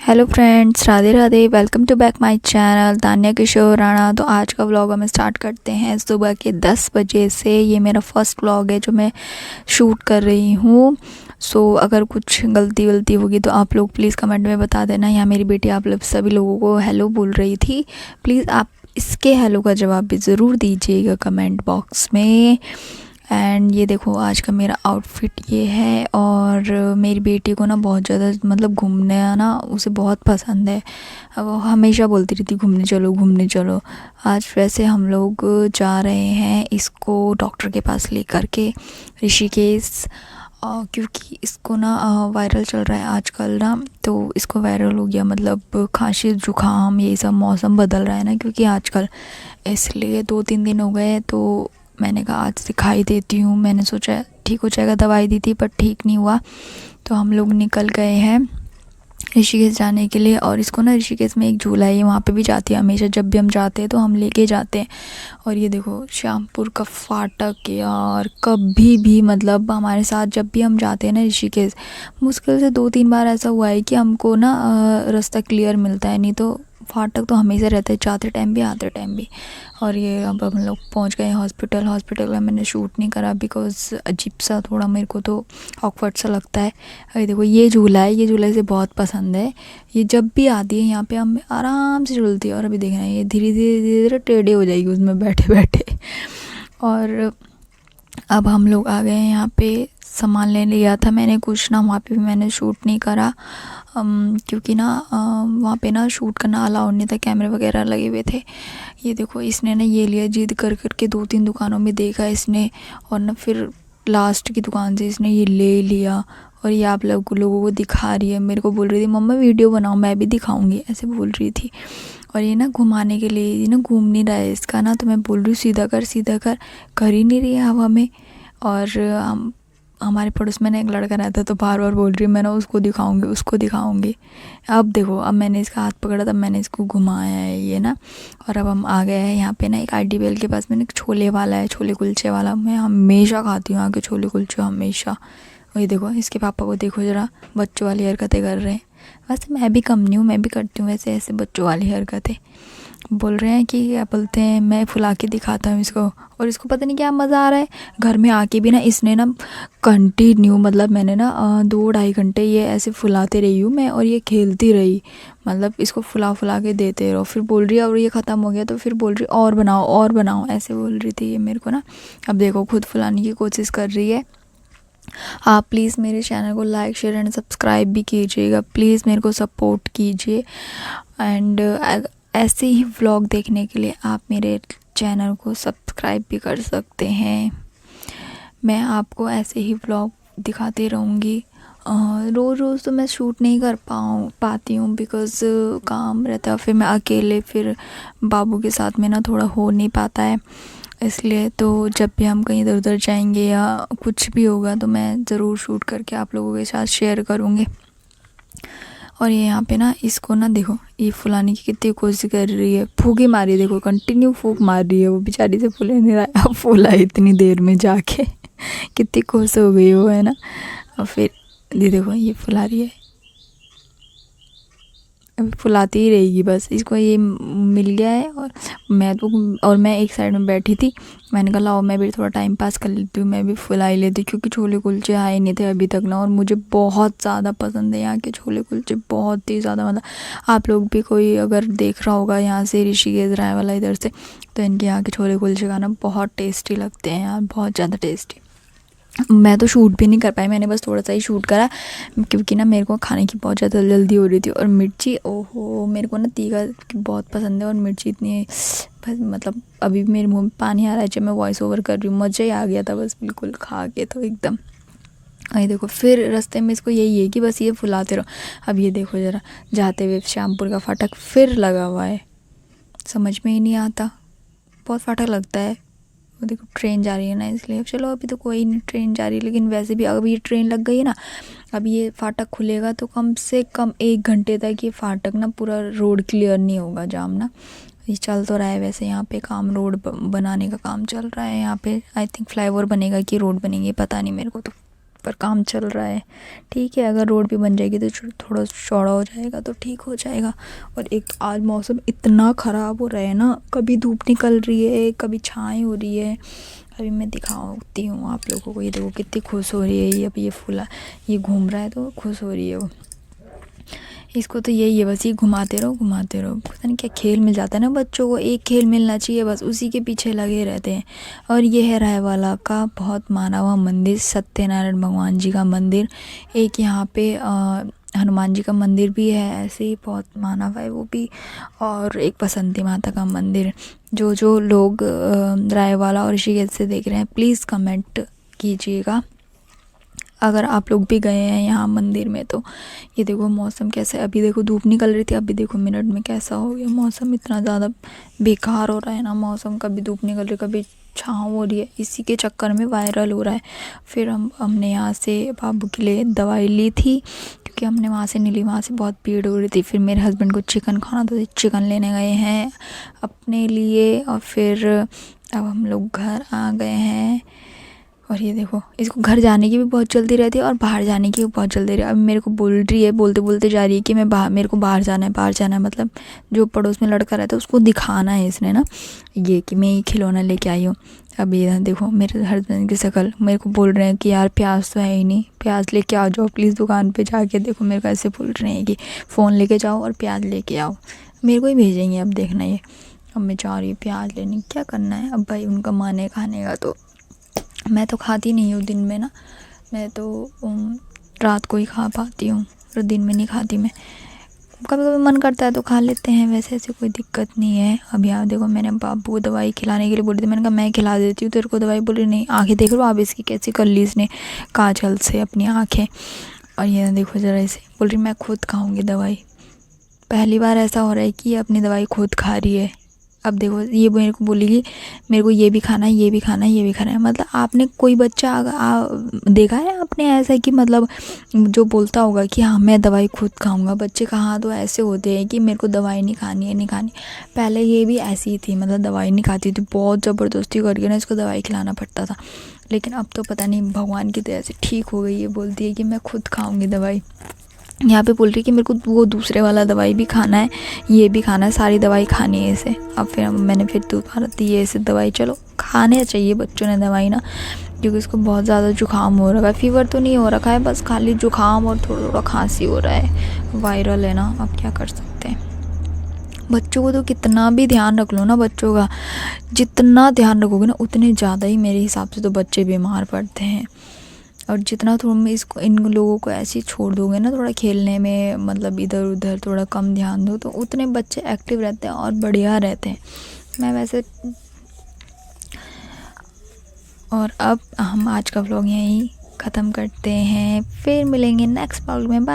Hello friends, Radhe Radhe. Welcome to back my channel Tanya Kishore Rana. तो आज का व्लॉग हम स्टार्ट करते हैं सुबह के 10 बजे से। ये मेरा फर्स्ट व्लॉग है जो मैं शूट कर रही हूँ। सो अगर कुछ गलती वलती होगी तो आप लोग प्लीज़ कमेंट में बता देना। यहाँ मेरी बेटी आप लोग सभी लोगों को हेलो बोल रही थी। प्लीज़ आप इसके हेलो का जवाब भी ज़रूर दीजिएगा कमेंट बॉक्स में। एंड ये देखो आज का मेरा आउटफिट ये है। और मेरी बेटी को ना बहुत ज़्यादा मतलब घूमने ना उसे बहुत पसंद है। अब वो हमेशा बोलती रहती घूमने चलो घूमने चलो। आज वैसे हम लोग जा रहे हैं इसको डॉक्टर के पास लेकर के ऋषिकेश। क्योंकि इसको ना वायरल चल रहा है आजकल ना। तो इसको वायरल हो गया मतलब खांसी जुकाम ये सब मौसम बदल रहा है ना क्योंकि आजकल, इसलिए 2-3 दिन हो गए। तो मैंने कहा आज दिखाई देती हूँ। मैंने सोचा ठीक हो जाएगा, दवाई दी थी पर ठीक नहीं हुआ। तो हम लोग निकल गए हैं ऋषिकेश जाने के लिए। और इसको ना ऋषिकेश में एक झूला है, वहाँ पे भी जाती है हमेशा। जब भी हम जाते हैं तो हम लेके जाते हैं। और ये देखो श्यामपुर का फाटक यार, कभी भी मतलब हमारे साथ जब भी हम जाते हैं ना ऋषिकेश, मुश्किल से 2-3 बार ऐसा हुआ है कि हमको ना रास्ता क्लियर मिलता है। नहीं तो फाटक तो हमेशा रहता है, जाते टाइम भी आते टाइम भी। और ये अब हम लोग पहुँच गए हॉस्पिटल में मैंने शूट नहीं करा बिकॉज अजीब सा थोड़ा मेरे को तो ऑकवर्ड सा लगता है। अरे देखो ये झूला है, ये झूला इसे बहुत पसंद है। ये जब भी आती है यहाँ पे हम आराम से झूलती है। और अभी देखना ये धीरे धीरे धीरे धीरे टेढ़े हो जाएगी उसमें बैठे बैठे। और अब हम लोग आ गए हैं यहाँ पे। सामान ले लिया था मैंने कुछ ना, वहाँ पे भी मैंने शूट नहीं करा क्योंकि ना वहाँ पे ना शूट करना अलाउड नहीं था, कैमरे वगैरह लगे हुए थे। ये देखो इसने ना ये लिया, जिद कर कर के 2-3 दुकानों में देखा इसने। और ना फिर लास्ट की दुकान से इसने ये ले लिया। और ये आप लोगों को दिखा रही है, मेरे को बोल रही थी मम्मा वीडियो बनाओ मैं भी दिखाऊंगी, ऐसे बोल रही थी। और ये ना घुमाने के लिए ये ना घूम नहीं रहा है इसका ना, तो मैं बोल रही हूँ सीधा कर ही नहीं रही है हवा में। और हमारे पड़ोस में ना एक लड़का रहता है तो बार बार बोल रही है मैं ना उसको दिखाऊंगी। अब देखो, अब मैंने इसका हाथ पकड़ा तब मैंने इसको घुमाया है ये ना। और अब हम आ गए हैं यहाँ पे ना एक IDBL के पास में ना एक छोले वाला है, छोले कुलचे वाला। मैं हमेशा खाती हूँ आके छोले कुलचे हमेशा। वही देखो इसके पापा को देखो ज़रा, बच्चों वाली हरकतें कर रहे हैं। वैसे मैं भी कम नहीं हूँ, मैं भी करती हूँ वैसे ऐसे बच्चों वाली हरकतें। बोल रहे हैं कि क्या बोलते हैं मैं फुला के दिखाता हूँ इसको। और इसको पता नहीं क्या मज़ा आ रहा है। घर में आके भी ना इसने ना कंटिन्यू मतलब मैंने ना 2-2.5 घंटे ये ऐसे फुलाते रही हूँ मैं। और ये खेलती रही, मतलब इसको फुला फुला के देते रहो। फिर बोल रही है और ये ख़त्म हो गया तो फिर बोल रही और बनाओ ऐसे बोल रही थी ये मेरे को ना। अब देखो खुद फुलाने की कोशिश कर रही है। आप प्लीज़ मेरे चैनल को लाइक शेयर एंड सब्सक्राइब भी कीजिएगा, प्लीज़ मेरे को सपोर्ट कीजिए। एंड ऐसे ही व्लॉग देखने के लिए आप मेरे चैनल को सब्सक्राइब भी कर सकते हैं। मैं आपको ऐसे ही व्लॉग दिखाती रहूँगी। रोज़ रोज़ तो मैं शूट नहीं कर पाती हूँ बिकॉज़ काम रहता है। फिर मैं अकेले फिर बाबू के साथ में ना थोड़ा हो नहीं पाता है। इसलिए तो जब भी हम कहीं इधर उधर जाएंगे या कुछ भी होगा तो मैं ज़रूर शूट करके आप लोगों के साथ शेयर करूँगी। और ये यहाँ पे ना इसको ना देखो ये फुलाने की कितनी कोशिश कर रही है, फूंकी मारी देखो, कंटिन्यू फूंक मार रही है वो, बेचारी से फूले नहीं रहा है। अब फूला इतनी देर में जाके कितनी खुश हो गई वो है ना। और फिर ये देखो ये फुला रही है, अभी फुलाती ही रहेगी बस। इसको ये मिल गया है। और मैं एक साइड में बैठी थी, मैंने कहा लाओ मैं भी थोड़ा टाइम पास कर लेती हूँ, मैं भी फुला ही लेती क्योंकि छोले कुलचे आए नहीं थे अभी तक ना। और मुझे बहुत ज़्यादा पसंद है यहाँ के छोले कुलचे, बहुत ही ज़्यादा। मतलब आप लोग भी कोई अगर देख रहा होगा यहाँ से ऋषिकेश राय वाला इधर से, तो इनके यहाँ के छोले कुलचे खाना बहुत टेस्टी लगते हैं यार, बहुत ज़्यादा टेस्टी। मैं तो शूट भी नहीं कर पाई, मैंने बस थोड़ा सा ही शूट करा क्योंकि ना मेरे को खाने की बहुत ज़्यादा जल्दी हो रही थी। और मिर्ची ओहो, मेरे को ना तीखा बहुत पसंद है और मिर्ची इतनी मतलब अभी भी मेरे मुंह में पानी आ रहा है जब मैं वॉइस ओवर कर रही हूँ। मज़ा ही आ गया था बस बिल्कुल खा के तो एकदम। ये देखो फिर रास्ते में इसको यही है कि बस ये फुलाते रहो। अब ये देखो ज़रा जाते हुए श्यामपुर का फाटक फिर लगा हुआ है, समझ में ही नहीं आता, बहुत फाटक लगता है। वो देखो ट्रेन जा रही है ना, इसलिए चलो अभी तो कोई नहीं ट्रेन जा रही है। लेकिन वैसे भी अगर ये ट्रेन लग गई है ना, अब ये फाटक खुलेगा तो कम से कम 1 घंटे तक ये फाटक ना पूरा रोड क्लियर नहीं होगा, जाम ना। ये चल तो रहा है वैसे यहाँ पे काम, रोड बनाने का काम चल रहा है यहाँ पे। आई थिंक फ्लाईओवर बनेगा कि रोड बनेगी पता नहीं मेरे को तो। पर काम चल रहा है। ठीक है, अगर रोड भी बन जाएगी तो थोड़ा चौड़ा हो जाएगा तो ठीक हो जाएगा। और एक आज मौसम इतना ख़राब हो रहा है ना, कभी धूप निकल रही है कभी छाँव हो रही है। अभी मैं दिखाती हूँ आप लोगों को, ये देखो कितनी खुश हो रही है ये। अभी ये फूला ये घूम रहा है तो खुश हो रही है वो। इसको तो यही है बस, ये घुमाते रहो पता नहीं क्या खेल मिल जाता है ना बच्चों को, एक खेल मिलना चाहिए बस, उसी के पीछे लगे रहते हैं। और ये है रायवाला का बहुत माना हुआ मंदिर, सत्यनारायण भगवान जी का मंदिर। एक यहाँ पे हनुमान जी का मंदिर भी है, ऐसे ही बहुत माना हुआ है वो भी। और एक बसंती माता का मंदिर। जो लोग रायवाला और ऋषिकेश से देख रहे हैं प्लीज़ कमेंट कीजिएगा अगर आप लोग भी गए हैं यहाँ मंदिर में तो। ये देखो मौसम कैसा है, अभी देखो धूप निकल रही थी, अभी देखो मिनट में कैसा हो गया मौसम। इतना ज़्यादा बेकार हो रहा है ना मौसम, कभी धूप निकल रही कभी छाँव हो रही है, इसी के चक्कर में वायरल हो रहा है। फिर हमने यहाँ से बाबू के लिए दवाई ली थी क्योंकि हमने वहाँ से नहीं ली, वहाँ से बहुत भीड़ हो रही थी। फिर मेरे हस्बैंड को चिकन खाना तो चिकन लेने गए हैं अपने लिए। और फिर अब हम लोग घर आ गए हैं। और ये देखो इसको घर जाने की भी बहुत जल्दी रहती है और बाहर जाने की भी बहुत जल्दी रहती है। अब मेरे को बोल रही है, बोलते बोलते जा रही है कि मैं मेरे को बाहर जाना है। मतलब जो पड़ोस में लड़का रहता है उसको दिखाना है इसने ना, ये कि मैं ये खिलौना लेके आई हूँ। अब ये देखो मेरे हस्बैंड की शक्ल, मेरे को बोल रहे हैं कि यार प्याज तो है ही नहीं, प्याज लेके आ जाओ प्लीज़ दुकान पे जाके। देखो मेरे को ऐसे बोल रहे हैं कि फ़ोन लेके जाओ और प्याज लेके आओ, मेरे को ही भेजेंगे अब देखना ये। अब मैं जा रही हूँ प्याज लेने, क्या करना है अब भाई, उनका मन है खाने का तो। मैं तो खाती नहीं हूँ दिन में ना, मैं तो रात को ही खा पाती हूँ, और दिन में नहीं खाती मैं। कभी कभी मन करता है तो खा लेते हैं, वैसे ऐसे कोई दिक्कत नहीं है। अभी आप देखो मैंने बाबू को दवाई खिलाने के लिए बोली थी, मैंने कहा मैं खिला देती हूँ तेरे को दवाई, बोली नहीं। आँखें देख लो आप इसकी कैसी कर ली इसने काजल से अपनी आँखें। और ये देखो ज़रा इसे, बोल रही मैं खुद खाऊँगी दवाई। पहली बार ऐसा हो रहा है कि ये अपनी दवाई खुद खा रही है। अब देखो ये मेरे को बोलेगी मेरे को ये भी खाना है, ये भी खाना है, ये भी खाना है। मतलब आपने कोई बच्चा देखा है आपने ऐसा कि मतलब जो बोलता होगा कि हाँ मैं दवाई खुद खाऊंगा। बच्चे कहाँ तो ऐसे होते हैं कि मेरे को दवाई नहीं खानी है, नहीं खानी। पहले ये भी ऐसी ही थी, मतलब दवाई नहीं खाती थी, बहुत ज़बरदस्ती करके ना इसको दवाई खिलाना पड़ता था। लेकिन अब तो पता नहीं भगवान की दया से ठीक हो गई, ये बोलती है कि मैं खुद खाऊँगी दवाई। यहाँ पे बोल रही कि मेरे को वो दूसरे वाला दवाई भी खाना है, ये भी खाना है, सारी दवाई खानी है इसे। अब फिर मैंने फिर दोबारा दी है इसे दवाई। चलो खाने चाहिए बच्चों ने दवाई ना, क्योंकि इसको बहुत ज़्यादा जुकाम हो रखा है। फीवर तो नहीं हो रखा है, बस खाली जुकाम और थोड़ा थोड़ा खांसी हो रहा है, वायरल है ना, अब क्या कर सकते हैं। बच्चों को तो कितना भी ध्यान रख लो ना, बच्चों का जितना ध्यान रखोगे ना उतने ज़्यादा ही मेरे हिसाब से तो बच्चे बीमार पड़ते हैं। और जितना तुम इसको इन लोगों को ऐसे ही छोड़ दोगे ना थोड़ा खेलने में, मतलब इधर उधर थोड़ा कम ध्यान दो, तो उतने बच्चे एक्टिव रहते हैं और बढ़िया रहते हैं। मैं वैसे और अब हम आज का व्लॉग यहीं ख़त्म करते हैं, फिर मिलेंगे नेक्स्ट व्लॉग में। बाय।